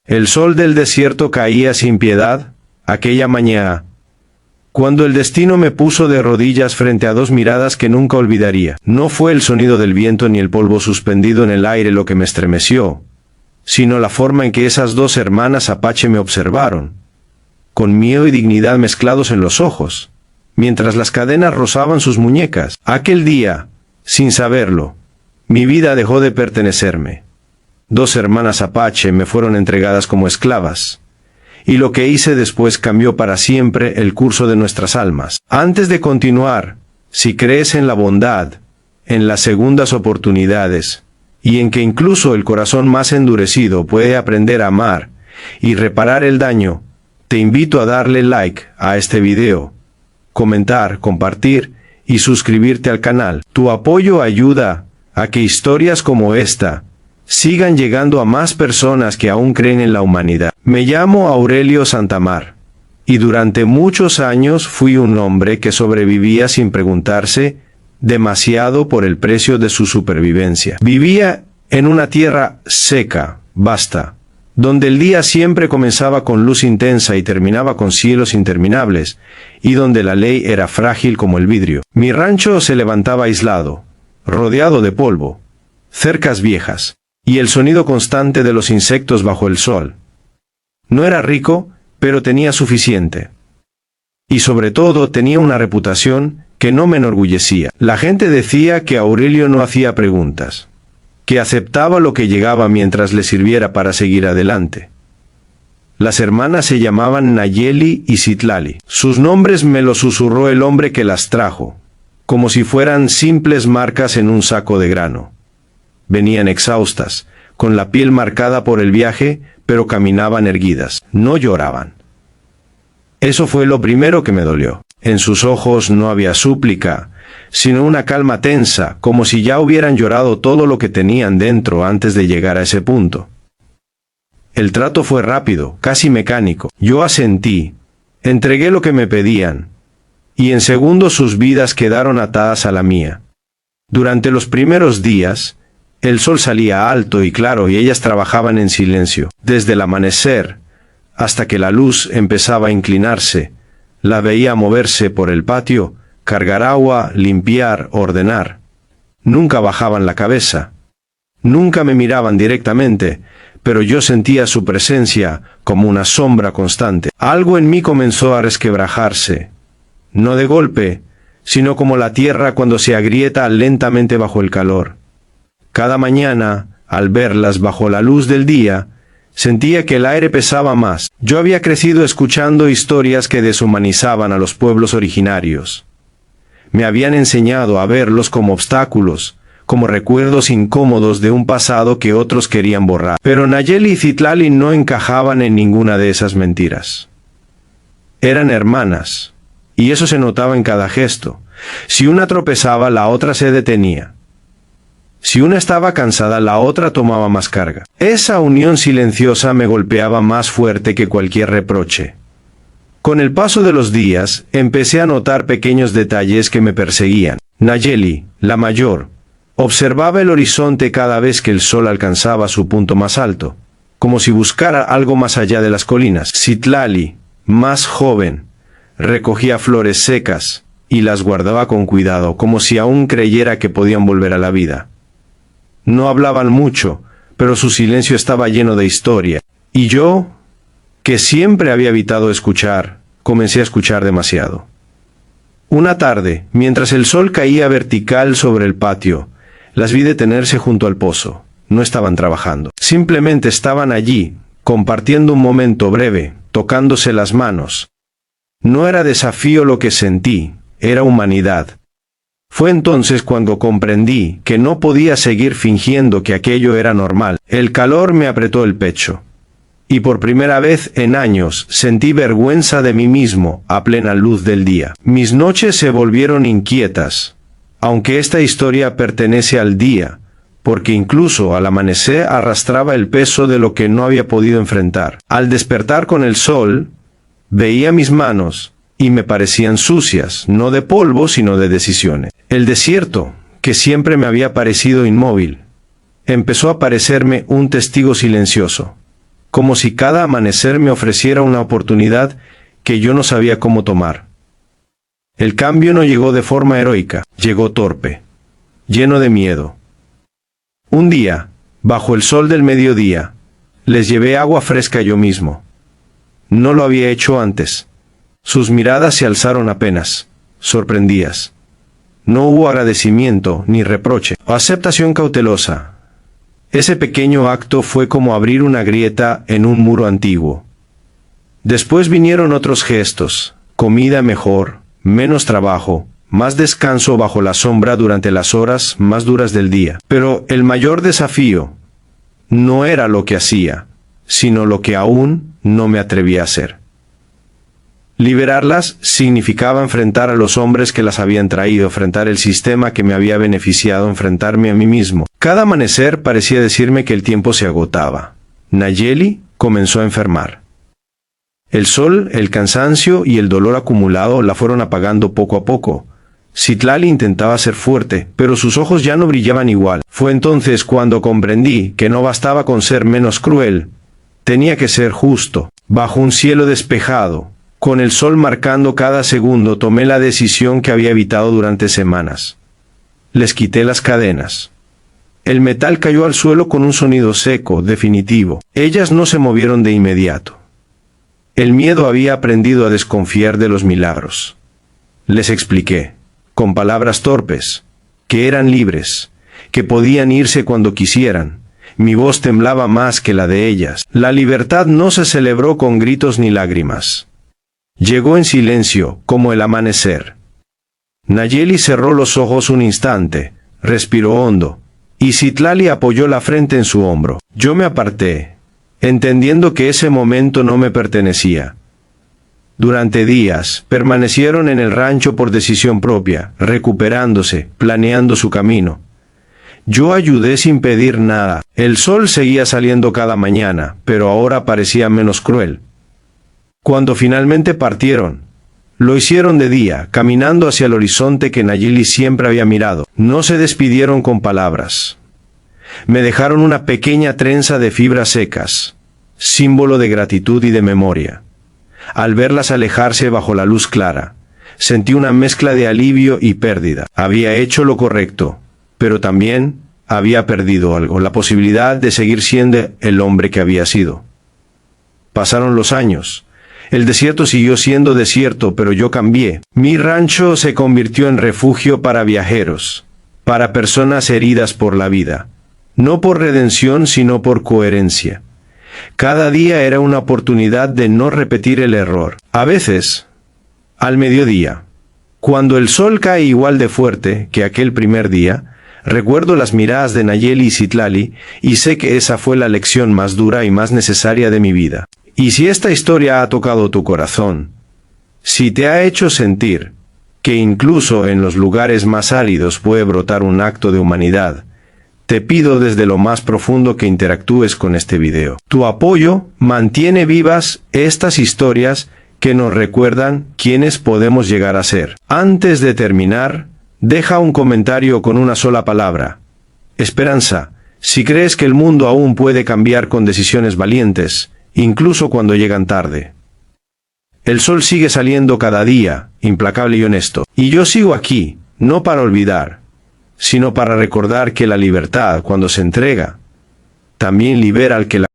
El sol del desierto caía sin piedad, aquella mañana, cuando el destino me puso de rodillas frente a dos miradas que nunca olvidaría. No fue el sonido del viento ni el polvo suspendido en el aire lo que me estremeció, sino la forma en que esas dos hermanas Apache me observaron, con miedo y dignidad mezclados en los ojos, mientras las cadenas rozaban sus muñecas. Aquel día, sin saberlo, mi vida dejó de pertenecerme. Dos hermanas Apache me fueron entregadas como esclavas, y lo que hice después cambió para siempre el curso de nuestras almas. Antes de continuar, si crees en la bondad, en las segundas oportunidades, y en que incluso el corazón más endurecido puede aprender a amar y reparar el daño, te invito a darle like a este video, comentar, compartir y suscribirte al canal. Tu apoyo ayuda a que historias como esta sigan llegando a más personas que aún creen en la humanidad. Me llamo Aurelio Santamar, y durante muchos años fui un hombre que sobrevivía sin preguntarse demasiado por el precio de su supervivencia. Vivía en una tierra seca, vasta, donde el día siempre comenzaba con luz intensa y terminaba con cielos interminables, y donde la ley era frágil como el vidrio. Mi rancho se levantaba aislado, rodeado de polvo, cercas viejas, y el sonido constante de los insectos bajo el sol. No era rico, pero tenía suficiente. Y sobre todo tenía una reputación que no me enorgullecía. La gente decía que Aurelio no hacía preguntas, que aceptaba lo que llegaba mientras le sirviera para seguir adelante. Las hermanas se llamaban Nayeli y Citlali. Sus nombres me los susurró el hombre que las trajo, como si fueran simples marcas en un saco de grano. Venían exhaustas, con la piel marcada por el viaje, pero caminaban erguidas, no lloraban. Eso fue lo primero que me dolió. En sus ojos no había súplica, sino una calma tensa, como si ya hubieran llorado todo lo que tenían dentro antes de llegar a ese punto. El trato fue rápido, casi mecánico. Yo asentí, entregué lo que me pedían, y en segundos sus vidas quedaron atadas a la mía. Durante los primeros días, el sol salía alto y claro y ellas trabajaban en silencio. Desde el amanecer hasta que la luz empezaba a inclinarse, la veía moverse por el patio, cargar agua, limpiar, ordenar. Nunca bajaban la cabeza. Nunca me miraban directamente, pero yo sentía su presencia como una sombra constante. Algo en mí comenzó a resquebrajarse. No de golpe, sino como la tierra cuando se agrieta lentamente bajo el calor. Cada mañana, al verlas bajo la luz del día, sentía que el aire pesaba más. Yo había crecido escuchando historias que deshumanizaban a los pueblos originarios. Me habían enseñado a verlos como obstáculos, como recuerdos incómodos de un pasado que otros querían borrar. Pero Nayeli y Citlali no encajaban en ninguna de esas mentiras. Eran hermanas, y eso se notaba en cada gesto. Si una tropezaba, la otra se detenía. Si una estaba cansada, la otra tomaba más carga. Esa unión silenciosa me golpeaba más fuerte que cualquier reproche. Con el paso de los días, empecé a notar pequeños detalles que me perseguían. Nayeli, la mayor, observaba el horizonte cada vez que el sol alcanzaba su punto más alto, como si buscara algo más allá de las colinas. Citlali, más joven, recogía flores secas y las guardaba con cuidado, como si aún creyera que podían volver a la vida. No hablaban mucho, pero su silencio estaba lleno de historia. Y yo, que siempre había evitado escuchar, comencé a escuchar demasiado. Una tarde, mientras el sol caía vertical sobre el patio, las vi detenerse junto al pozo. No estaban trabajando. Simplemente estaban allí, compartiendo un momento breve, tocándose las manos. No era desafío lo que sentí, era humanidad. Fue entonces cuando comprendí que no podía seguir fingiendo que aquello era normal. El calor me apretó el pecho. Y por primera vez en años sentí vergüenza de mí mismo a plena luz del día. Mis noches se volvieron inquietas, aunque esta historia pertenece al día, porque incluso al amanecer arrastraba el peso de lo que no había podido enfrentar. Al despertar con el sol, veía mis manos, y me parecían sucias, no de polvo sino de decisiones. El desierto, que siempre me había parecido inmóvil, empezó a parecerme un testigo silencioso, como si cada amanecer me ofreciera una oportunidad que yo no sabía cómo tomar. El cambio no llegó de forma heroica, llegó torpe, lleno de miedo. Un día, bajo el sol del mediodía, les llevé agua fresca yo mismo. No lo había hecho antes. Sus miradas se alzaron apenas, sorprendidas. No hubo agradecimiento, ni reproche, o aceptación cautelosa. Ese pequeño acto fue como abrir una grieta en un muro antiguo. Después vinieron otros gestos, comida mejor, menos trabajo, más descanso bajo la sombra durante las horas más duras del día. Pero el mayor desafío no era lo que hacía, sino lo que aún no me atrevía a hacer. Liberarlas significaba enfrentar a los hombres que las habían traído, enfrentar el sistema que me había beneficiado, enfrentarme a mí mismo. Cada amanecer parecía decirme que el tiempo se agotaba. Nayeli comenzó a enfermar. El sol, el cansancio y el dolor acumulado la fueron apagando poco a poco. Citlali intentaba ser fuerte, pero sus ojos ya no brillaban igual. Fue entonces cuando comprendí que no bastaba con ser menos cruel. Tenía que ser justo. Bajo un cielo despejado, con el sol marcando cada segundo, tomé la decisión que había evitado durante semanas. Les quité las cadenas. El metal cayó al suelo con un sonido seco, definitivo. Ellas no se movieron de inmediato. El miedo había aprendido a desconfiar de los milagros. Les expliqué, con palabras torpes, que eran libres, que podían irse cuando quisieran. Mi voz temblaba más que la de ellas. La libertad no se celebró con gritos ni lágrimas. Llegó en silencio, como el amanecer. Nayeli cerró los ojos un instante, respiró hondo, y Citlali apoyó la frente en su hombro. Yo me aparté, entendiendo que ese momento no me pertenecía. Durante días, permanecieron en el rancho por decisión propia, recuperándose, planeando su camino. Yo ayudé sin pedir nada. El sol seguía saliendo cada mañana, pero ahora parecía menos cruel. Cuando finalmente partieron, lo hicieron de día, caminando hacia el horizonte que Nayeli siempre había mirado. No se despidieron con palabras. Me dejaron una pequeña trenza de fibras secas, símbolo de gratitud y de memoria. Al verlas alejarse bajo la luz clara, sentí una mezcla de alivio y pérdida. Había hecho lo correcto, pero también había perdido algo, la posibilidad de seguir siendo el hombre que había sido. Pasaron los años. El desierto siguió siendo desierto, pero yo cambié. Mi rancho se convirtió en refugio para viajeros, para personas heridas por la vida. No por redención, sino por coherencia. Cada día era una oportunidad de no repetir el error. A veces, al mediodía, cuando el sol cae igual de fuerte que aquel primer día, recuerdo las miradas de Nayeli y Citlali y sé que esa fue la lección más dura y más necesaria de mi vida. Y si esta historia ha tocado tu corazón, si te ha hecho sentir que incluso en los lugares más áridos puede brotar un acto de humanidad, te pido desde lo más profundo que interactúes con este video. Tu apoyo mantiene vivas estas historias que nos recuerdan quiénes podemos llegar a ser. Antes de terminar, deja un comentario con una sola palabra: esperanza. Si crees que el mundo aún puede cambiar con decisiones valientes, incluso cuando llegan tarde. El sol sigue saliendo cada día, implacable y honesto. Y yo sigo aquí, no para olvidar, sino para recordar que la libertad, cuando se entrega, también libera al que la